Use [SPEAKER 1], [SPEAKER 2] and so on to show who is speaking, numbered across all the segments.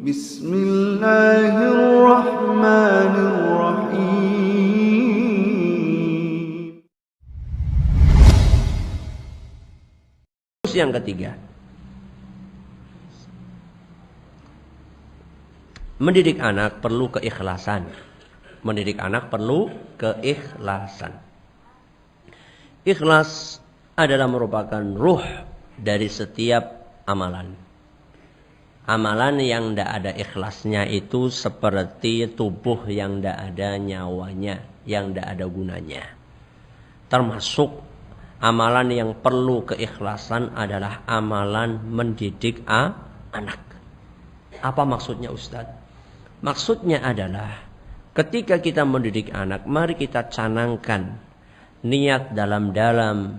[SPEAKER 1] Bismillahirrahmanirrahim.
[SPEAKER 2] Yang ketiga, mendidik anak perlu keikhlasan. Mendidik anak perlu keikhlasan. Ikhlas adalah merupakan ruh dari setiap amalan. Amalan yang tidak ada ikhlasnya itu seperti tubuh yang tidak ada nyawanya, yang tidak ada gunanya. Termasuk amalan yang perlu keikhlasan adalah amalan mendidik anak. Apa maksudnya Ustadz? Maksudnya adalah ketika kita mendidik anak, mari kita canangkan niat dalam-dalam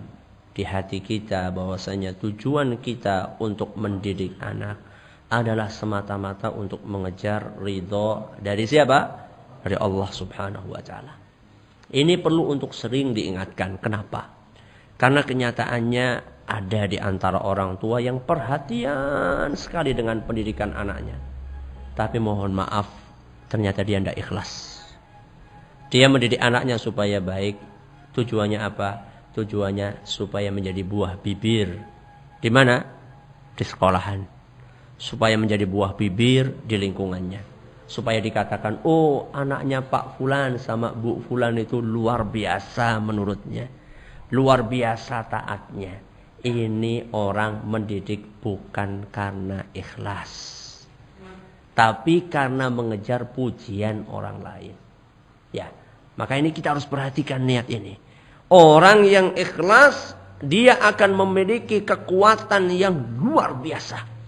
[SPEAKER 2] di hati kita bahwasanya tujuan kita untuk mendidik anak adalah semata-mata untuk mengejar ridho dari siapa? Dari Allah Subhanahu wa taala. Ini perlu untuk sering diingatkan. Kenapa? Karena kenyataannya ada di antara orang tua yang perhatian sekali dengan pendidikan anaknya. Tapi mohon maaf, ternyata dia tidak ikhlas. Dia mendidik anaknya supaya baik. Tujuannya apa? Tujuannya supaya menjadi buah bibir. Di mana? Di sekolahan. Supaya menjadi buah bibir di lingkungannya. Supaya dikatakan, oh anaknya Pak Fulan sama Bu Fulan itu luar biasa menurutnya. Luar biasa taatnya. Ini orang mendidik bukan karena ikhlas. Tapi karena mengejar pujian orang lain. Ya, maka ini kita harus perhatikan niat ini. Orang yang ikhlas, dia akan memiliki kekuatan yang luar biasa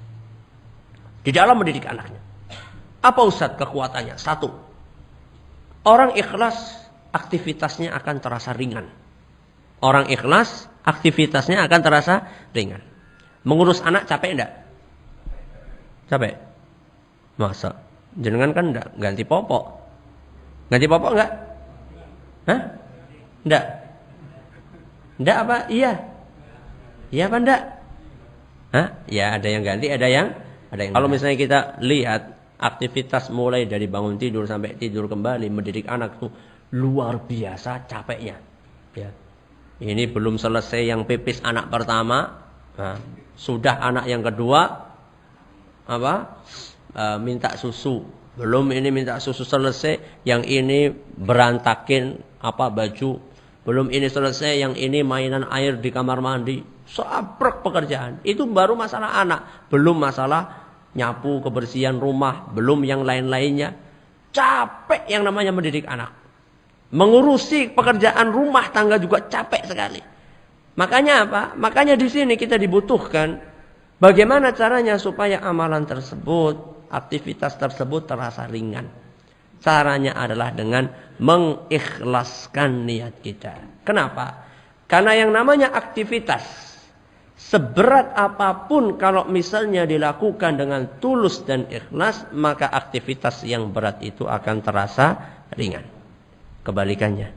[SPEAKER 2] di dalam mendidik anaknya. Apa Ustaz kekuatannya? Satu, orang ikhlas aktivitasnya akan terasa ringan. Orang ikhlas aktivitasnya akan terasa ringan. Mengurus anak capek enggak? Capek? Masa? Jenengan kan enggak ganti popok. Ganti popok enggak? Hah? Enggak? Enggak apa? Iya. Iya apa enggak? Hah? Ya ada yang ganti, ada yang kalau misalnya kita lihat aktivitas mulai dari bangun tidur sampai tidur kembali mendidik anak itu luar biasa capeknya. Ya. Ini belum selesai yang pipis anak pertama, nah, sudah anak yang kedua minta susu. Belum ini minta susu selesai, yang ini berantakin baju. Belum ini selesai, yang ini mainan air di kamar mandi. Sabrek pekerjaan. Itu baru masalah anak, belum masalah nyapu kebersihan rumah, belum yang lain-lainnya. Capek yang namanya mendidik anak. Mengurusi pekerjaan rumah tangga juga capek sekali. Makanya apa? Makanya di sini kita dibutuhkan bagaimana caranya supaya amalan tersebut, aktivitas tersebut terasa ringan. Caranya adalah dengan mengikhlaskan niat kita. Kenapa? Karena yang namanya aktivitas seberat apapun kalau misalnya dilakukan dengan tulus dan ikhlas, maka aktivitas yang berat itu akan terasa ringan. Kebalikannya,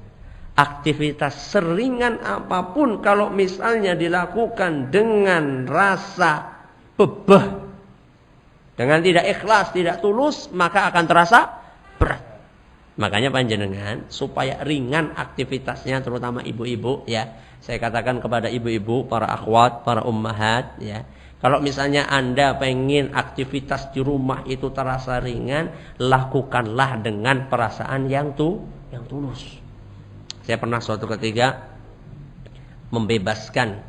[SPEAKER 2] aktivitas seringan apapun kalau misalnya dilakukan dengan rasa bebeh, dengan tidak ikhlas, tidak tulus, maka akan terasa berat. Makanya panjenengan supaya ringan aktivitasnya, terutama ibu-ibu ya. Saya katakan kepada ibu-ibu, para akhwat, para ummahat ya. Kalau misalnya Anda pengen aktivitas di rumah itu terasa ringan, lakukanlah dengan perasaan yang tulus. Saya pernah suatu ketika membebaskan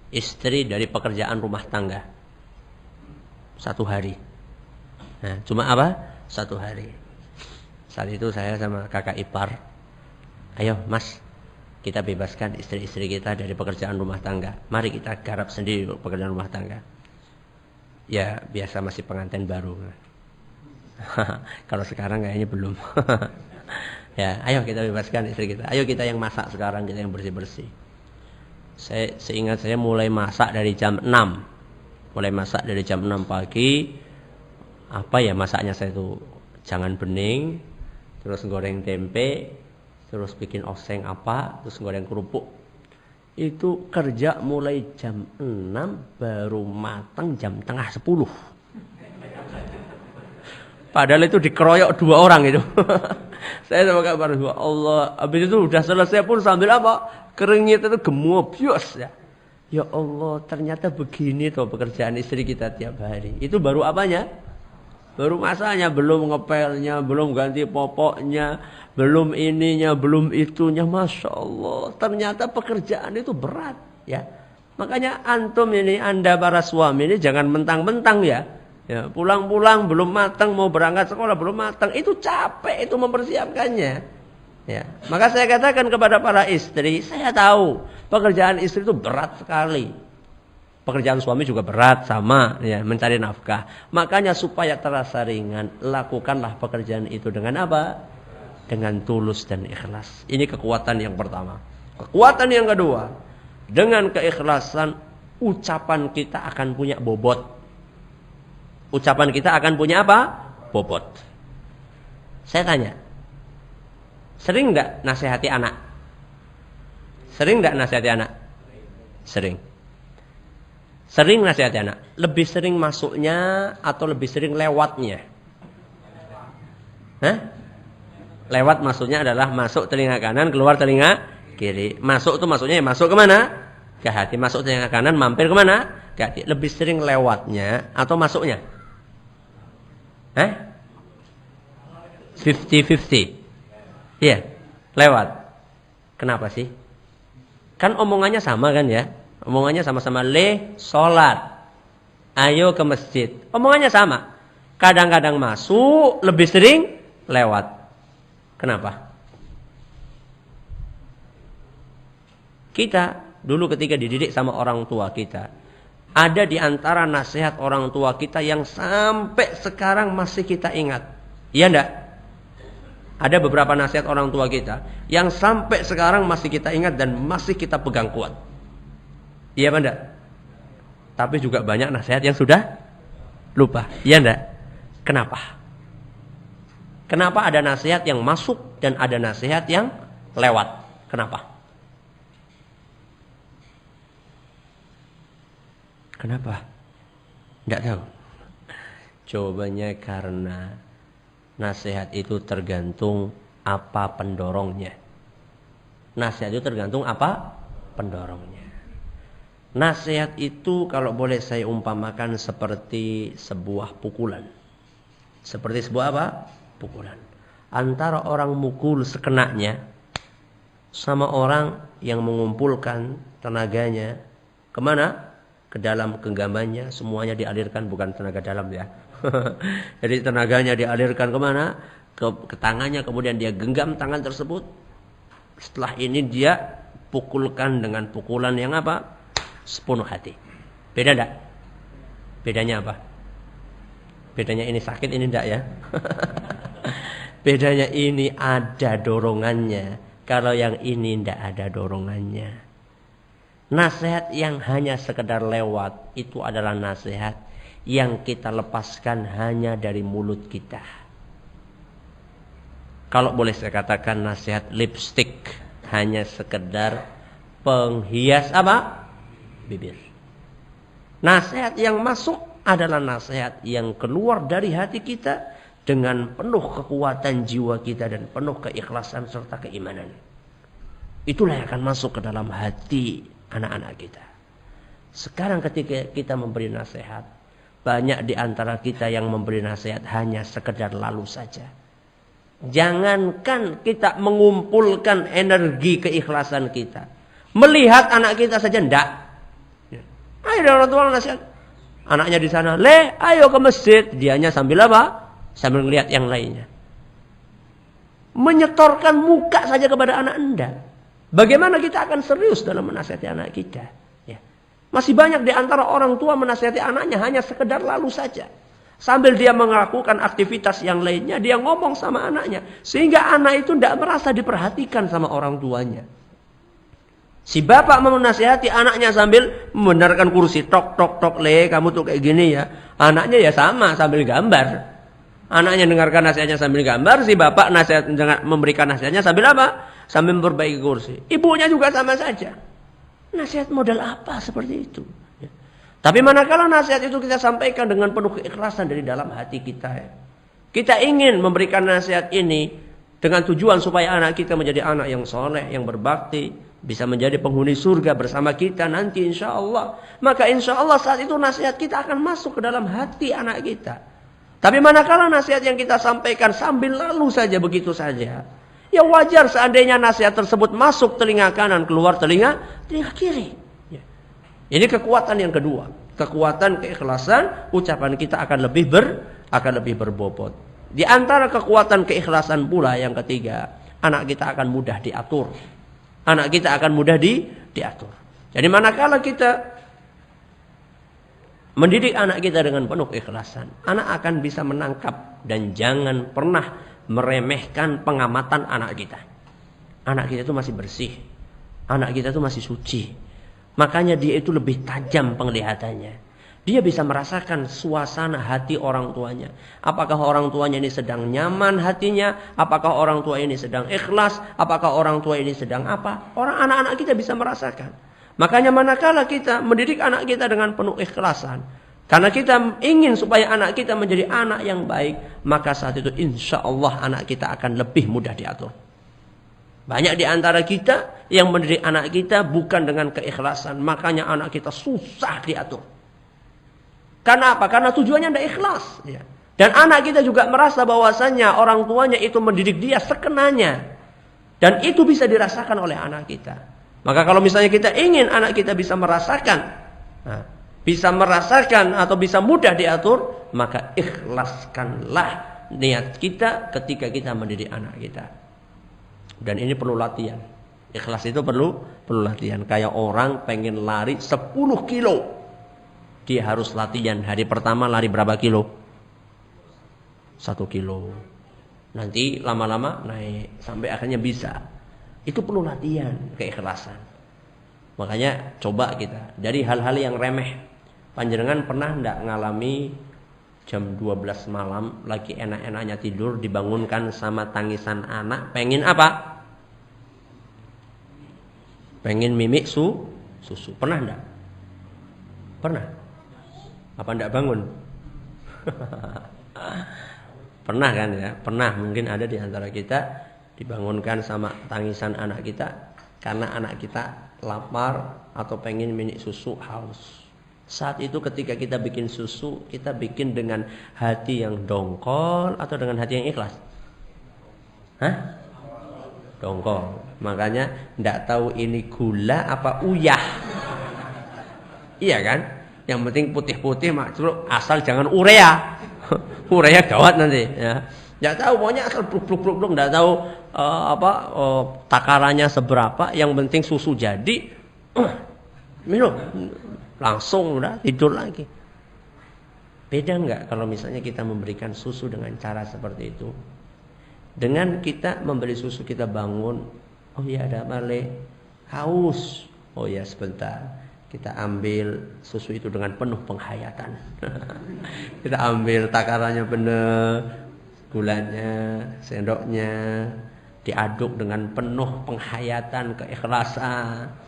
[SPEAKER 2] istri dari pekerjaan rumah tangga. 1 hari. Nah, cuma apa? 1 hari. Saat itu saya sama kakak ipar, ayo mas, kita bebaskan istri-istri kita dari pekerjaan rumah tangga. Mari kita garap sendiri pekerjaan rumah tangga. Ya biasa masih pengantin baru. Kalau sekarang kayaknya belum. Ya, ayo kita bebaskan istri kita. Ayo kita yang masak sekarang, kita yang bersih-bersih. Seingat saya mulai masak dari jam 6. Mulai masak dari jam 6 pagi. Apa ya masaknya saya itu? Jangan bening, terus goreng tempe, terus bikin oseng terus goreng kerupuk. Itu kerja mulai jam 6 baru matang jam 9:30. Padahal itu dikeroyok 2 orang itu. Saya sama kabar Allah. Habis itu udah selesai pun sambil apa? Keringnya itu gemobios ya. Ya Allah, ternyata begini tuh pekerjaan istri kita tiap hari. Itu baru apanya? Baru masanya, belum ngepelnya, belum ganti popoknya, belum ininya, belum itunya. Masya Allah, ternyata pekerjaan itu berat ya. Makanya antum ini, Anda para suami ini jangan mentang-mentang ya. Ya, pulang-pulang belum matang, mau berangkat sekolah belum matang, itu capek itu mempersiapkannya. Ya, maka saya katakan kepada para istri, saya tahu pekerjaan istri itu berat sekali. Pekerjaan suami juga berat sama, ya, mencari nafkah. Makanya supaya terasa ringan, lakukanlah pekerjaan itu dengan apa? Dengan tulus dan ikhlas. Ini kekuatan yang pertama. Kekuatan yang kedua, dengan keikhlasan, ucapan kita akan punya bobot. Ucapan kita akan punya apa? Bobot. Saya tanya, sering enggak nasihati anak? Sering enggak nasihati anak? Sering. Sering nasihati anak. Lebih sering masuknya atau lebih sering lewatnya? Hah? Lewat maksudnya adalah masuk telinga kanan, keluar telinga kiri. Masuk itu maksudnya ya masuk kemana? Ke hati. Masuk telinga kanan, mampir kemana? Ke hati. Lebih sering lewatnya atau masuknya? Hah? 50-50. Iya, lewat. Kenapa sih? Kan omongannya sama kan ya? Omongannya sama-sama sholat. Ayo ke masjid. Omongannya sama. Kadang-kadang masuk, lebih sering lewat. Kenapa? Kita dulu ketika dididik sama orang tua kita, ada di antara nasihat orang tua kita yang sampai sekarang masih kita ingat. Iya enggak? Ada beberapa nasihat orang tua kita yang sampai sekarang masih kita ingat dan masih kita pegang kuat. Iya apa enggak? Tapi juga banyak nasihat yang sudah lupa. Iya enggak? Kenapa? Kenapa ada nasihat yang masuk dan ada nasihat yang lewat? Kenapa? Kenapa? Tidak tahu. Jawabannya karena nasihat itu tergantung apa pendorongnya. Nasihat itu tergantung apa pendorongnya. Nasihat itu kalau boleh saya umpamakan seperti sebuah pukulan. Seperti sebuah apa? Pukulan. Antara orang mukul sekenanya sama orang yang mengumpulkan tenaganya kemana? Ke dalam genggamannya, semuanya dialirkan, bukan tenaga dalam ya. Jadi tenaganya dialirkan kemana? Ke tangannya, kemudian dia genggam tangan tersebut. Setelah ini dia pukulkan dengan pukulan yang apa? Sepenuh hati. Beda enggak? Bedanya apa? Bedanya ini sakit, ini enggak ya? Bedanya ini ada dorongannya. Kalau yang ini enggak ada dorongannya. Nasihat yang hanya sekedar lewat itu adalah nasihat yang kita lepaskan hanya dari mulut kita. Kalau boleh saya katakan nasihat lipstick, hanya sekedar penghias apa? Bibir. Nasihat yang masuk adalah nasihat yang keluar dari hati kita dengan penuh kekuatan jiwa kita dan penuh keikhlasan serta keimanan. Itulah yang akan masuk ke dalam hati anak-anak kita. Sekarang ketika kita memberi nasihat, banyak di antara kita yang memberi nasihat hanya sekedar lalu saja. Jangankan kita mengumpulkan energi keikhlasan kita, melihat anak kita saja ndak. Ayo orang tua nasihat, anaknya di sana, ayo ke masjid, dianya sambil apa? Sambil melihat yang lainnya. Menyetorkan muka saja kepada anak Anda. Bagaimana kita akan serius dalam menasihati anak kita? Ya. Masih banyak di antara orang tua menasihati anaknya hanya sekedar lalu saja. Sambil dia melakukan aktivitas yang lainnya, dia ngomong sama anaknya. Sehingga anak itu tidak merasa diperhatikan sama orang tuanya. Si bapak menasihati anaknya sambil membenarkan kursi. Tok, tok, tok, kamu tuh kayak gini ya. Anaknya ya sama, sambil gambar. Anaknya dengarkan nasihatnya sambil gambar. Si bapak memberikan nasihatnya sambil apa? Sambil memperbaiki kursi. Ibunya juga sama saja. Nasihat model apa seperti itu? Ya. Tapi manakala nasihat itu kita sampaikan dengan penuh keikhlasan dari dalam hati kita. Ya. Kita ingin memberikan nasihat ini dengan tujuan supaya anak kita menjadi anak yang soleh, yang berbakti, bisa menjadi penghuni surga bersama kita nanti insya Allah. Maka insya Allah saat itu nasihat kita akan masuk ke dalam hati anak kita. Tapi manakala nasihat yang kita sampaikan sambil lalu saja begitu saja, ya wajar seandainya nasihat tersebut masuk telinga kanan, keluar telinga kiri. Ya. Ini kekuatan yang kedua. Kekuatan keikhlasan, ucapan kita akan lebih berbobot. Di antara kekuatan keikhlasan pula yang ketiga, anak kita akan mudah diatur. Anak kita akan mudah diatur. Jadi manakala kita mendidik anak kita dengan penuh keikhlasan, anak akan bisa menangkap dan jangan pernah meremehkan pengamatan anak kita. Anak kita itu masih bersih. Anak kita itu masih suci. Makanya dia itu lebih tajam penglihatannya. Dia bisa merasakan suasana hati orang tuanya. Apakah orang tuanya ini sedang nyaman hatinya? Apakah orang tua ini sedang ikhlas? Apakah orang tua ini sedang apa? Anak-anak kita bisa merasakan. Makanya manakala kita mendidik anak kita dengan penuh ikhlasan, karena kita ingin supaya anak kita menjadi anak yang baik, maka saat itu insya Allah anak kita akan lebih mudah diatur. Banyak di antara kita yang mendidik anak kita bukan dengan keikhlasan. Makanya anak kita susah diatur. Karena apa? Karena tujuannya tidak ikhlas. Ya. Dan anak kita juga merasa bahwasannya orang tuanya itu mendidik dia sekenanya. Dan itu bisa dirasakan oleh anak kita. Maka kalau misalnya kita ingin anak kita bisa merasakan. Atau bisa mudah diatur. Maka ikhlaskanlah niat kita ketika kita mendidik anak kita. Dan ini perlu latihan. Ikhlas itu perlu latihan. Kayak orang pengen lari 10 kilo. Dia harus latihan. Hari pertama lari berapa kilo? 1 kilo. Nanti lama-lama naik. Sampai akhirnya bisa. Itu perlu latihan. Keikhlasan. Makanya coba kita. Dari hal-hal yang remeh. Panjenengan pernah enggak ngalami jam 12 malam lagi enak-enaknya tidur, dibangunkan sama tangisan anak, pengen apa? Pengen mimik susu. Pernah enggak? Pernah? Apa enggak bangun? Pernah kan ya? Pernah, mungkin ada di antara kita dibangunkan sama tangisan anak kita karena anak kita lapar atau pengen mimik susu, haus. Saat itu ketika kita bikin susu, kita bikin dengan hati yang dongkol atau dengan hati yang ikhlas? Dongkol. Makanya tidak tahu ini gula apa uyah. Iya kan? Yang penting putih-putih maksud asal jangan urea. Urea gawat nanti ya. Tidak tahu, pokoknya asal bluk-bluk, tidak tahu takarannya seberapa, yang penting susu jadi. Minum. Langsung udah tidur lagi. Beda enggak kalau misalnya kita memberikan susu dengan cara seperti itu? Dengan kita memberi susu, kita bangun, oh ya ada balik, haus, oh ya sebentar, kita ambil susu itu dengan penuh penghayatan. Kita ambil takarannya benar, gulanya, sendoknya, diaduk dengan penuh penghayatan, keikhlasan.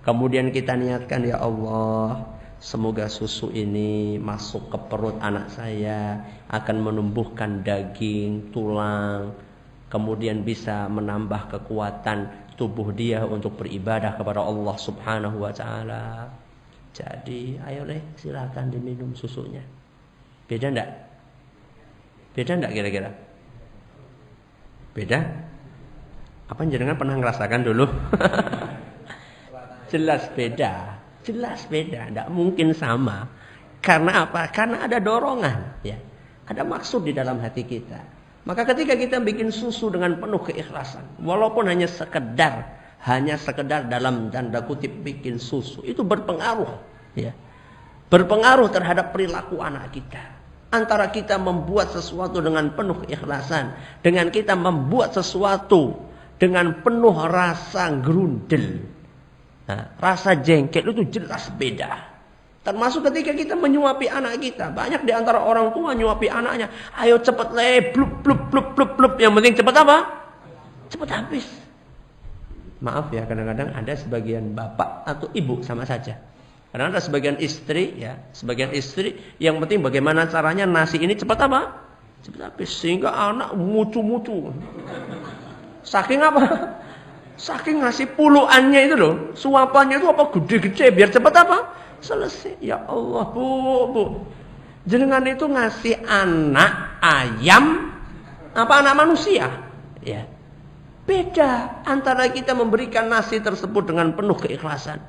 [SPEAKER 2] Kemudian kita niatkan, ya Allah, semoga susu ini masuk ke perut anak saya, akan menumbuhkan daging, tulang, kemudian bisa menambah kekuatan tubuh dia untuk beribadah kepada Allah Subhanahu wa Ta'ala. Jadi, ayo deh, silakan diminum susunya. Beda enggak? Beda enggak kira-kira? Beda? Apa jenengan pernah ngerasakan dulu? Jelas beda, tidak mungkin sama. Karena apa? Karena ada dorongan, ya. Ada maksud di dalam hati kita. Maka ketika kita bikin susu dengan penuh keikhlasan, walaupun hanya sekedar dalam tanda kutip bikin susu, itu berpengaruh, ya. Berpengaruh terhadap perilaku anak kita. Antara kita membuat sesuatu dengan penuh keikhlasan, dengan kita membuat sesuatu dengan penuh rasa gerundel. Nah, rasa jengkel itu jelas beda. Termasuk ketika kita menyuapi anak kita. Banyak di antara orang tua nyuapi anaknya, ayo cepet blup blup blup blup blup. Yang penting cepet apa? Cepet habis. Maaf ya, kadang-kadang ada sebagian bapak atau ibu sama saja. Kadang ada sebagian istri, ya, sebagian istri yang penting bagaimana caranya nasi ini cepat apa? Tapi sehingga anak mutu-mutu. Saking apa? Saking ngasih puluhannya itu loh. Suapannya itu apa gede-gede biar cepat apa? Selesai. Ya Allah, Bu. Jenengan itu ngasih anak ayam apa anak manusia? Ya. Beda antara kita memberikan nasi tersebut dengan penuh keikhlasan.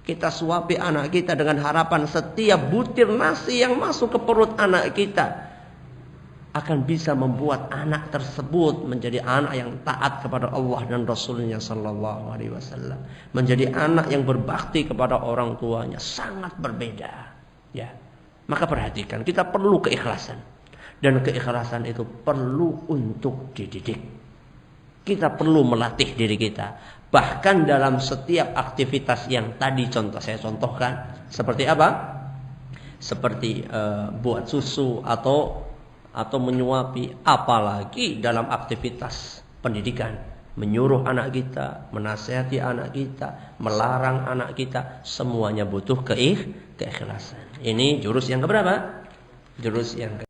[SPEAKER 2] Kita suapi anak kita dengan harapan setiap butir nasi yang masuk ke perut anak kita akan bisa membuat anak tersebut menjadi anak yang taat kepada Allah dan Rasulnya Sallallahu Alaihi Wasallam, menjadi anak yang berbakti kepada orang tuanya. Sangat berbeda, ya. Maka perhatikan, kita perlu keikhlasan, dan keikhlasan itu perlu untuk dididik. Kita perlu melatih diri kita, bahkan dalam setiap aktivitas yang tadi saya contohkan, seperti apa? Seperti buat susu atau menyuapi, apalagi dalam aktivitas pendidikan, menyuruh anak kita, menasihati anak kita, melarang anak kita, semuanya butuh keikhlasan. Ini jurus yang keberapa? Jurus yang